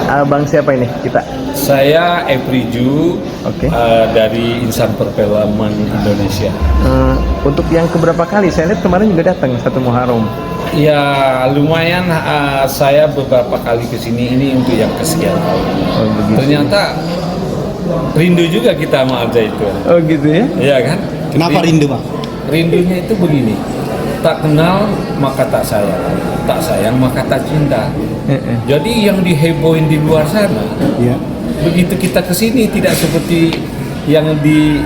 abang siapa ini kita? Saya Epriju, Oke. dari Insan Perfilman Indonesia. Untuk yang keberapa kali? Saya lihat kemarin juga datang satu Muharram. Ya lumayan, saya beberapa kali kesini, ini untuk yang kesekian kali. Oh, begitu. Ternyata rindu juga kita sama Al Zaitun. Oh gitu ya? Iya kan? Kenapa rindu, Bang? Rindunya itu begini, tak kenal maka tak sayang maka tak cinta. Jadi yang dihebohin di luar sana, Iya. begitu kita kesini tidak seperti yang di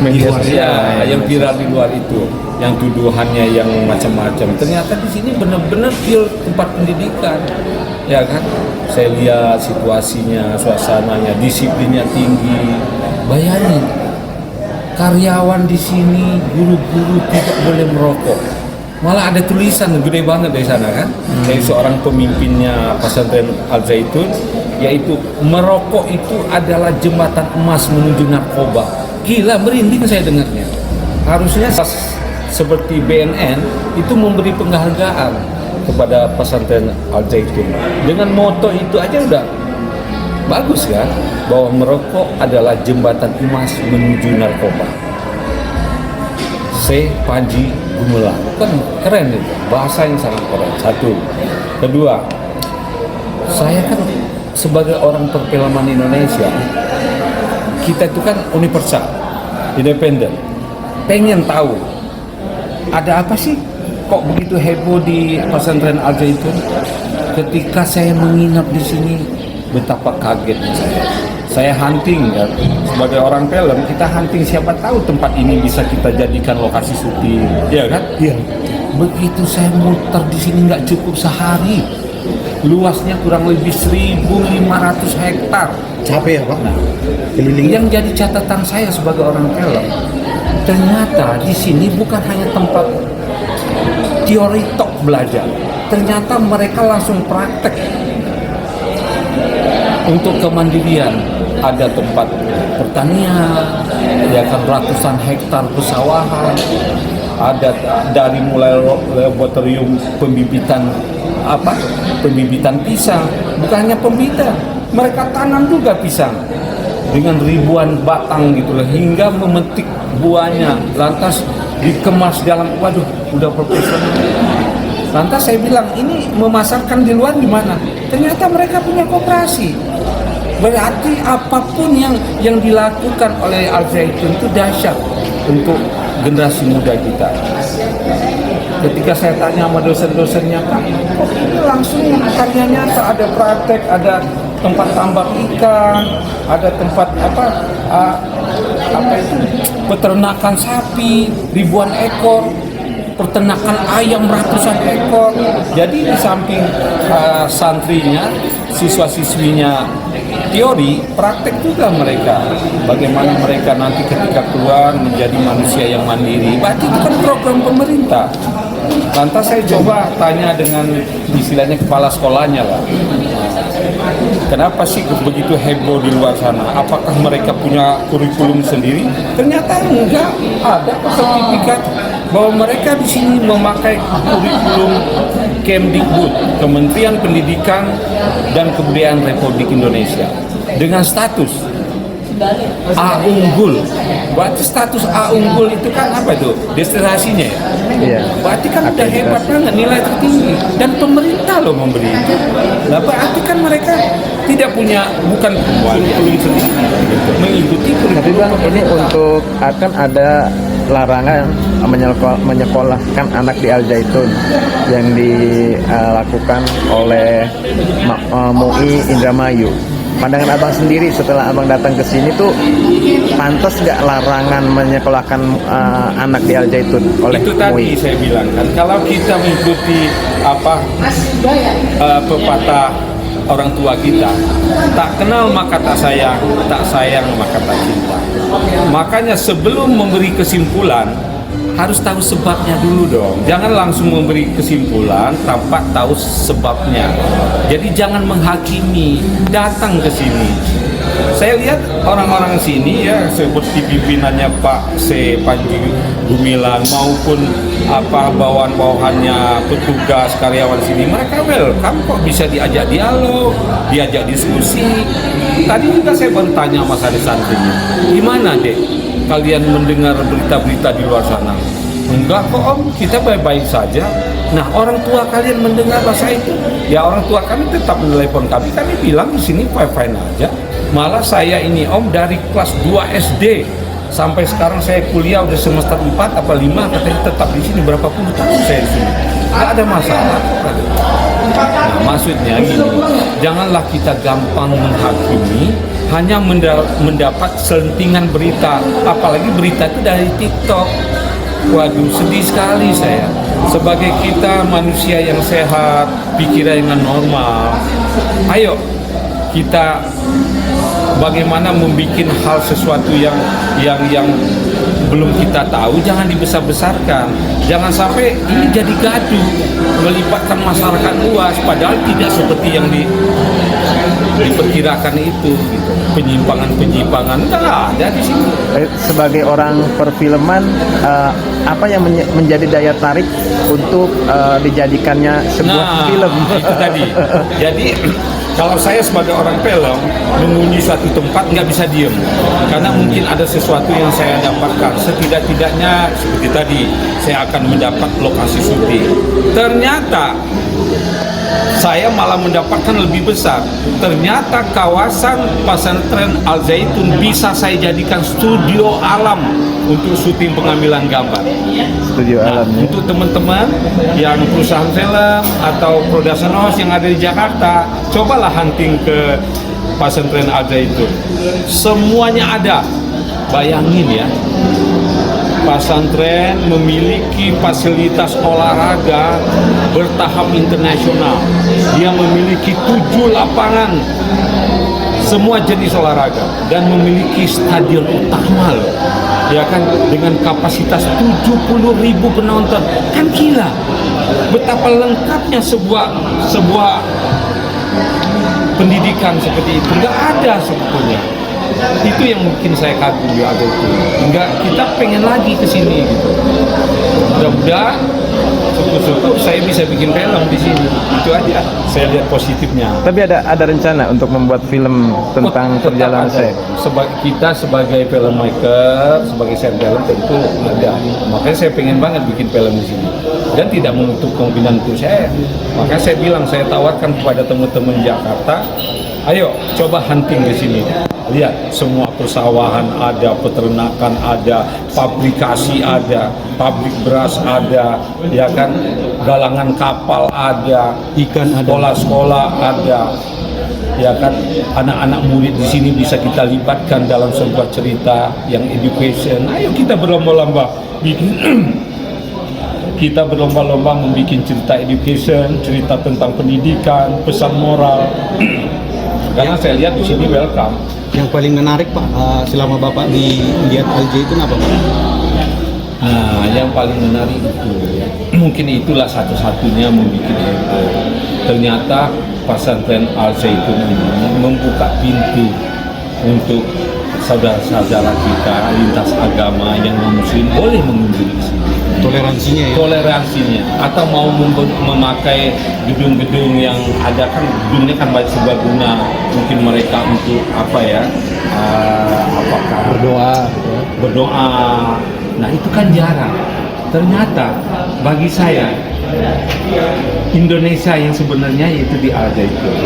Media luar, sosial. yang viral di luar itu, yang tuduhannya yang macam-macam. Ternyata di sini benar-benar pure tempat pendidikan, ya kan? Saya lihat situasinya, suasananya, disiplinnya tinggi. Bayangin, karyawan di sini, guru-guru tidak boleh merokok. Malah ada tulisan gede banget dari sana kan, dari seorang pemimpinnya pesantren Al Zaitun, yaitu merokok itu adalah jembatan emas menuju narkoba. Gila, merinding saya dengarnya. Harusnya seperti BNN itu memberi penghargaan kepada pesantren Al Zaitun. Dengan moto itu aja udah bagus kan, bahwa merokok adalah jembatan emas menuju narkoba. Panji Gumilang, kan keren itu, bahasa yang sangat keren. Satu, kedua, saya kan sebagai orang perfilman Indonesia, kita itu kan universal, independen. Pengen tahu ada apa sih kok begitu heboh di pesantren Al Zaitun. Ketika saya menginap di sini, betapa kagetnya saya. Saya hunting ya, sebagai orang film kita hunting, siapa tahu tempat ini bisa kita jadikan lokasi syuting, ya kan? Iya. Begitu saya muter di sini nggak cukup sehari, luasnya kurang lebih 1.500 hektar. Capek ya, Pak? Kelilingnya. Yang jadi catatan saya sebagai orang film, ternyata di sini bukan hanya tempat teori tok belajar, ternyata mereka langsung praktek untuk kemandirian. Ada tempat pertanian, ya kan, ratusan hektar pesawahan, ada dari mulai laboratorium pembibitan pisang, bukan hanya pembibitan, mereka tanam juga pisang dengan ribuan batang gitu loh, hingga memetik buahnya, lantas dikemas dalam, waduh, udah profesional. Lantas saya bilang, ini memasarkan di luar gimana? Ternyata mereka punya koperasi. Berarti apapun yang dilakukan oleh Al Zaitun itu dahsyat untuk generasi muda kita. Ketika saya tanya sama dosen-dosennya, Pak, kok ini langsung karya nyata, ada praktek, ada tempat tambak ikan, ada tempat peternakan sapi ribuan ekor, peternakan ayam ratusan ekor. Jadi di samping santrinya, siswa-siswinya teori, praktek juga mereka. Bagaimana mereka nanti ketika keluar menjadi manusia yang mandiri. Berarti itu kan program pemerintah. Lantas saya coba tanya dengan istilahnya kepala sekolahnya lah. Kenapa sih begitu heboh di luar sana? Apakah mereka punya kurikulum sendiri? Ternyata enggak, ada sertifikat bahwa mereka di sini memakai kurikulum Kemdikbud, Kementerian Pendidikan dan Kebudayaan Republik Indonesia, dengan status A unggul. Berarti status A unggul itu kan apa itu? Destinasinya ya? Iya. Berarti kan udah hebat banget, nilai tertinggi. Dan pemerintah loh memberi itu. Nah, berarti kan mereka tidak punya, bukan kurikulum sendiri, mengikuti kurikulum. Tapi Bang, ini untuk akan ada larangan menyekolahkan anak di Al Zaitun yang dilakukan oleh MUI Indramayu. Pandangan abang sendiri setelah abang datang ke sini tuh, pantas nggak larangan menyekolahkan anak di Al Zaitun oleh itu tadi MUI? saya bilang kan, kalau kita mengikuti pepatah orang tua kita, tak kenal maka tak sayang maka tak cinta. Makanya sebelum memberi kesimpulan harus tahu sebabnya dulu dong. Jangan langsung memberi kesimpulan tanpa tahu sebabnya. Jadi jangan menghakimi, datang ke sini, Saya lihat orang-orang sini ya seperti pimpinannya Pak C. Panji Gumilang maupun bawahan-bawahannya petugas karyawan sini, mereka welcome kok, bisa diajak dialog, diajak diskusi. Tadi juga saya baru tanya sama santrinya, gimana dek kalian mendengar berita-berita di luar sana? Enggak kok om, kita baik-baik saja. Nah, orang tua kalian mendengar bahasa itu? Ya, orang tua kami tetap menelepon kami bilang di sini fine-fine aja. Malah saya ini om dari kelas 2 SD sampai sekarang saya kuliah udah semester 4 apa 5, katanya tetap di sini berapa puluh tahun saya di sini. Nggak ada masalah. Nah, maksudnya gini, janganlah kita gampang menghakimi hanya mendapat selentingan berita, apalagi berita itu dari TikTok. Waduh, sedih sekali saya. Sebagai kita manusia yang sehat, pikiran yang normal, ayo kita bagaimana membuat hal sesuatu yang belum kita tahu, jangan dibesar-besarkan. Jangan sampai ini jadi gaduh, melibatkan masyarakat luas, padahal tidak seperti yang diperkirakan itu, gitu. Penyimpangan nggak ada di sini. Sebagai orang perfilman, apa yang menjadi daya tarik untuk dijadikannya sebuah film? Itu tadi. Jadi kalau saya sebagai orang film mengunjungi suatu tempat nggak bisa diem, karena mungkin ada sesuatu yang saya dapatkan. Setidak-tidaknya seperti tadi, saya akan mendapat lokasi syuting. Ternyata saya malah mendapatkan lebih besar. Ternyata kawasan pesantren Al Zaitun bisa saya jadikan studio alam untuk syuting pengambilan gambar. Studio alam. Untuk teman-teman yang perusahaan film atau production house yang ada di Jakarta, cobalah hunting ke pesantren Al Zaitun. Semuanya ada. Bayangin ya, pesantren memiliki fasilitas olahraga bertahap internasional. Dia memiliki 7 lapangan semua jenis olahraga dan memiliki stadion utama loh. Ya kan, dengan kapasitas 70.000 penonton. Kan gila. Betapa lengkapnya sebuah pendidikan seperti itu. Nggak ada sebetulnya. Itu yang mungkin saya kagum ada itu. Enggak, kita pengen lagi ke sini gitu. Mudah-mudahan syukur-syukur saya bisa bikin film di sini. Itu aja. Saya lihat positifnya. Tapi ada rencana untuk membuat film tentang perjalanan saya. Kita sebagai filmmaker, sebagai set film tentu ada. Makanya saya pengen banget bikin film di sini. Dan tidak menutup kemungkinan untuk saya. Makanya saya bilang, saya tawarkan kepada teman-teman Jakarta, ayo coba hunting di sini. Lihat, semua persawahan ada, peternakan ada, pabrikasi ada, pabrik beras ada, ya kan, galangan kapal ada, ikan ada, sekolah-sekolah ada, ya kan, anak-anak murid di sini bisa kita libatkan dalam sebuah cerita yang education. Ayo kita berlomba-lomba bikin kita berlomba-lomba membuat cerita education, cerita tentang pendidikan, pesan moral. Karena saya lihat di sini welcome. Yang paling menarik Pak, selama Bapak lihat Al Zaitun apa Pak? Nah, yang paling menarik itu, mungkin itulah satu-satunya membuat ternyata pesantren Al Zaitun ini membuka pintu untuk saudara-saudara kita lintas agama yang non-muslim boleh mengunjungi di sini. Toleransinya ya? Toleransinya. Atau mau memakai gedung-gedung yang ada, kan gedungnya kan banyak serbaguna, mungkin mereka untuk apa ya, apakah berdoa. Nah itu kan jarang. Ternyata bagi saya Indonesia yang sebenarnya yaitu di Al Zaitun.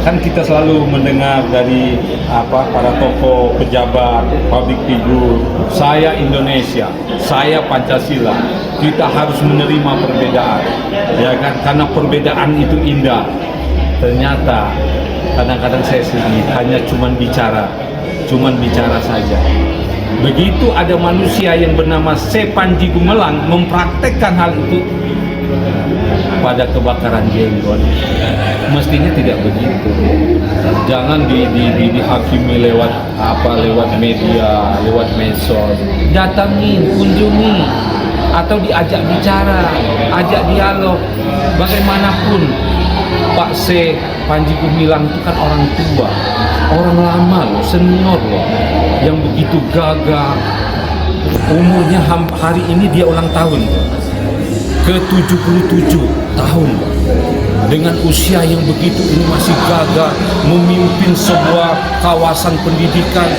Kan kita selalu mendengar dari para tokoh, pejabat, public figure, saya Indonesia, saya Pancasila. Kita harus menerima perbedaan, ya kan? Karena perbedaan itu indah. Ternyata kadang-kadang saya sedih, hanya cuman bicara saja. Begitu ada manusia yang bernama C. Panji Gumilang mempraktekkan hal itu pada kebakaran jenggot, mestinya tidak begitu. Jangan dihakimi lewat media, lewat medsos. Datangin, kunjungi, atau diajak bicara, ajak dialog. Bagaimanapun Pak C. Panji Gumilang itu kan orang tua, orang lama loh, senior loh, yang begitu gagah. Umurnya hari ini dia ulang tahun ke 77 tahun. Dengan usia yang begitu ini masih gagah memimpin sebuah kawasan pendidikan.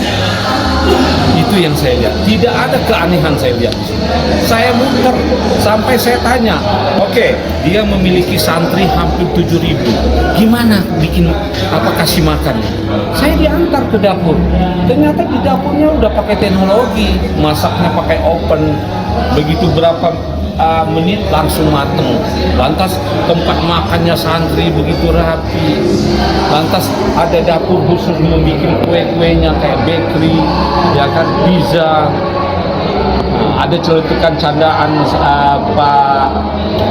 Itu yang saya lihat. Tidak ada keanehan saya lihat di sini. Saya muter sampai saya tanya, oke, dia memiliki santri hampir 7.000. Gimana bikin kasih makan? Saya diantar ke dapur. Ternyata di dapurnya udah pakai teknologi, masaknya pakai oven. Begitu berapa menit langsung mateng. Lantas tempat makannya santri begitu rapi. Lantas ada dapur khusus membuat kue-kuenya kayak bakery, ya kan, pizza. Ada celetukan candaan Pak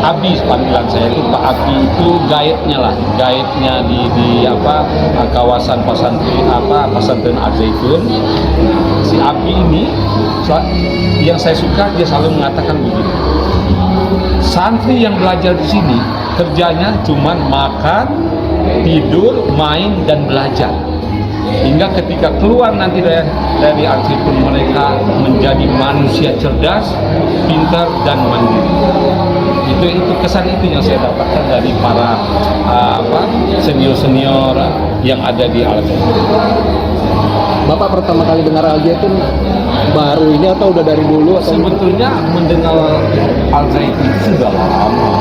Abi, panggilan saya itu Pak Abi itu guide-nya di kawasan pesantren Al-Zaitun. Si Abi ini yang saya suka, dia selalu mengatakan begini, santri yang belajar di sini kerjanya cuma makan, tidur, main, dan belajar. Hingga ketika keluar nanti dari Al-Zaitun, mereka menjadi manusia cerdas, pintar, dan mandiri. Itu kesan itu yang saya dapatkan dari para senior-senior yang ada di Al-Zaitun. Bapak pertama kali dengar Al-Zaitun baru ini atau udah dari dulu? Sebetulnya mendengar Al-Zaitun itu sudah lama.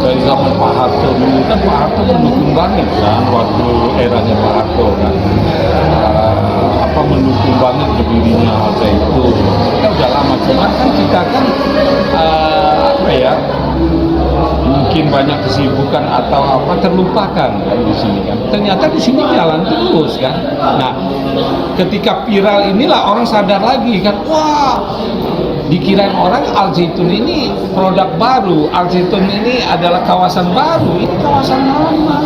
Dari zaman Pak Harto dulu kan, Pak Harto mendukung banget kan, waktu eranya Pak Harto kan, mendukung banget berdirinya Al-Zaitun. Kita udah lama, cuma kan kita kan mungkin banyak kesibukan atau terlupakan kan di sini kan. Ternyata di sini jalan terus kan. Nah, ketika viral inilah orang sadar lagi kan, wah, dikirain orang Al-Zaitun ini produk baru, Al-Zaitun ini adalah kawasan baru, ini kawasan lama.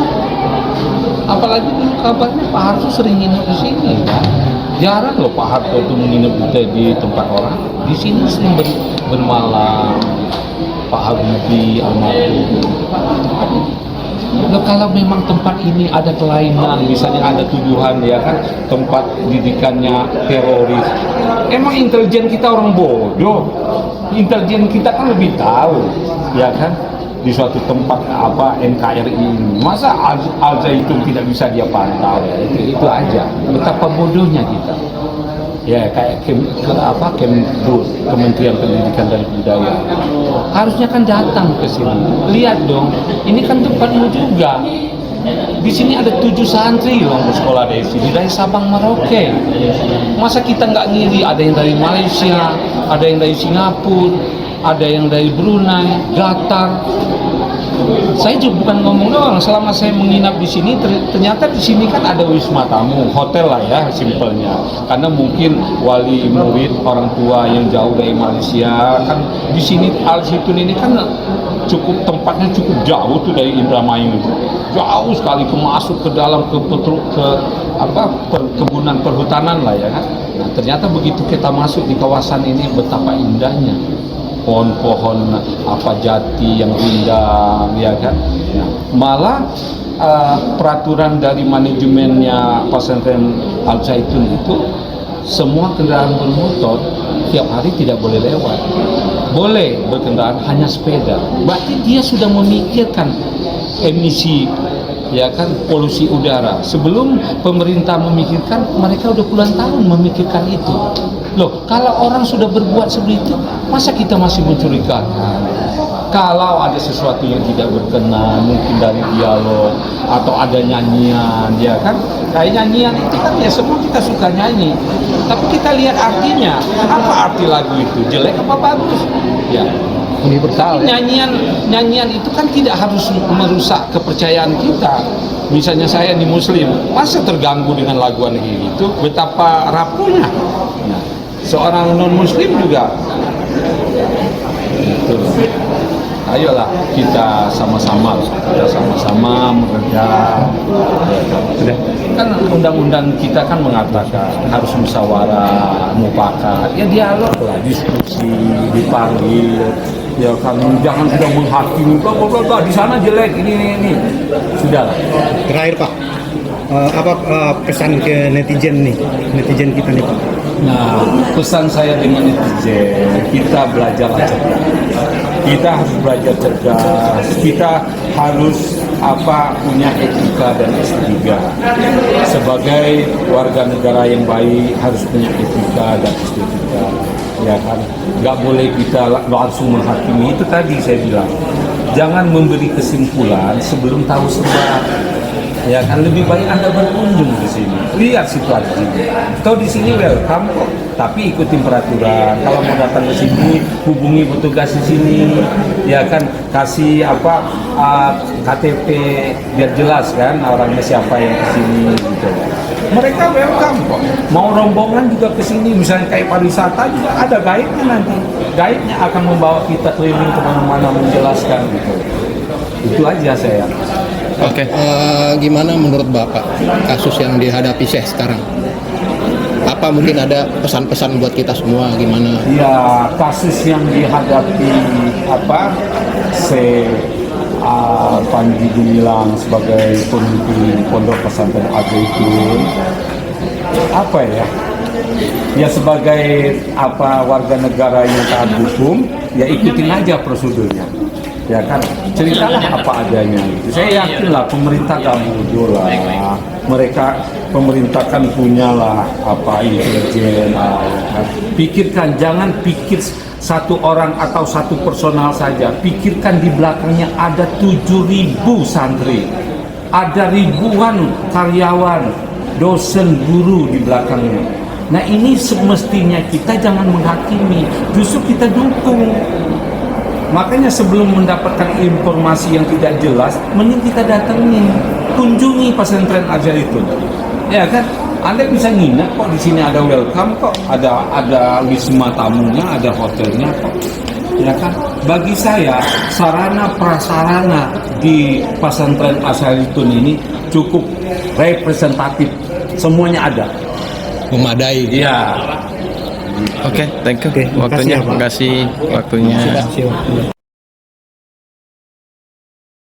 Apalagi dulu kabarnya Pak Harto sering nginep di sini kan. Jarang loh Pak Harto itu menginap di tempat orang. Di sini sering bermalam. Pak Habibie, almarhum. Nah, kalau memang tempat ini ada kelainan, misalnya ada tuduhan ya kan, tempat didikannya teroris, emang intelijen kita orang bodoh? Intelijen kita kan lebih tahu, ya kan, di suatu tempat NKRI ini, masa Al-Zaitun tidak bisa dia pantau? Ya, itu aja. Betapa bodohnya kita. Ya kayak Kemdikbud, Kementerian Pendidikan dan Budaya, harusnya kan datang ke sini. Lihat dong, ini kan tempatmu juga. Di sini ada 7 santri loh sekolah dari sini, dari Sabang Merauke. Masa kita nggak ngiri? Ada yang dari Malaysia, ada yang dari Singapura, ada yang dari Brunei, Qatar. Saya juga bukan ngomong doang, selama saya menginap di sini ternyata di sini kan ada wisma tamu, hotel lah ya simpelnya. Karena mungkin wali murid orang tua yang jauh dari Malaysia kan di sini Al-Zaitun ini kan tempatnya cukup jauh tuh dari Indramayu itu. Jauh sekali masuk ke dalam perkebunan perhutanan lah ya kan. Nah, ternyata begitu kita masuk di kawasan ini betapa indahnya. Pohon-pohon jati yang rindang ya kan. Nah, malah peraturan dari manajemennya pesantren Al-Zaitun itu semua kendaraan bermotor tiap hari tidak boleh lewat. Boleh berkendaraan hanya sepeda. Berarti dia sudah memikirkan emisi ya kan, polusi udara. Sebelum pemerintah memikirkan, mereka udah puluhan tahun memikirkan itu. Loh, kalau orang sudah berbuat seperti itu, masa kita masih mencurigakan? Kalau ada sesuatu yang tidak berkenan, mungkin dari dialog atau ada nyanyian, ya kan? Kayak nyanyian itu kan ya semua kita suka nyanyi. Tapi kita lihat artinya, apa arti lagu itu? Jelek apa bagus? Ya. Universal. Tapi nyanyian itu kan tidak harus merusak kepercayaan kita. Misalnya saya di Muslim, masa terganggu dengan laguan itu? Betapa rapuhnya. Nah, seorang non-Muslim juga. Gitu. Ayolah kita sama-sama meredam. Kan undang-undang kita kan mengatakan harus musyawarah, mufakat, ya dialog lah, diskusi, dipanggil. Ya kan, jangan sudah menghakimi, bla bla bla bla, di sana jelek, ini. Sudah. Terakhir Pak, apa pesan ke netizen kita nih Pak? Nah, pesan saya dengan netizen, kita belajar cerdas. Kita harus belajar cerdas. Kita harus punya etika dan estetika. Sebagai warga negara yang baik harus punya etika dan estetika. Ya kan, nggak boleh kita langsung menghakimi. Itu tadi saya bilang, jangan memberi kesimpulan sebelum tahu sebab. Ya kan, lebih baik Anda berkunjung di sini, lihat situasi. Kau di sini welcome kok, tapi ikutin peraturan. Kalau mau datang ke sini, hubungi petugas di sini, ya kan, kasih KTP biar jelas kan orangnya siapa yang ke sini gitu. Mereka welcome kok. Mau rombongan juga ke sini, misalnya kayak pariwisata juga ada guide-nya nanti. Guide-nya akan membawa kita keliling kemana-mana menjelaskan gitu. Itu aja saya. Oke. Gimana menurut Bapak kasus yang dihadapi Syekh sekarang? Apa mungkin ada pesan-pesan buat kita semua gimana? Ya, kasus yang dihadapi Panji Gumilang sebagai pemimpin Pondok Pesantren Al-Zaitun, ya sebagai warga negara yang taat hukum, ya ikutin aja prosedurnya. Ya kan, ceritalah apa adanya gitu. Saya yakin lah pemerintah gak bodoh lah. Pemerintah kan punyalah intelijen lah. Ya kan. Pikirkan, jangan pikir satu orang atau satu personal saja. Pikirkan di belakangnya ada 7.000 santri, ada ribuan karyawan, dosen, guru di belakangnya. Nah ini semestinya kita jangan menghakimi, justru kita dukung. Makanya sebelum mendapatkan informasi yang tidak jelas, mending kita datangin, kunjungi pesantren Al-Zaitun. Ya kan, Anda bisa nginep kok di sini, ada welcome kok, ada wisma tamunya, ada hotelnya kok. Ya kan, bagi saya sarana prasarana di pesantren Al-Zaitun ini cukup representatif, semuanya ada. Memadai. Iya. Oke, thank you. Waktunya, makasih waktunya.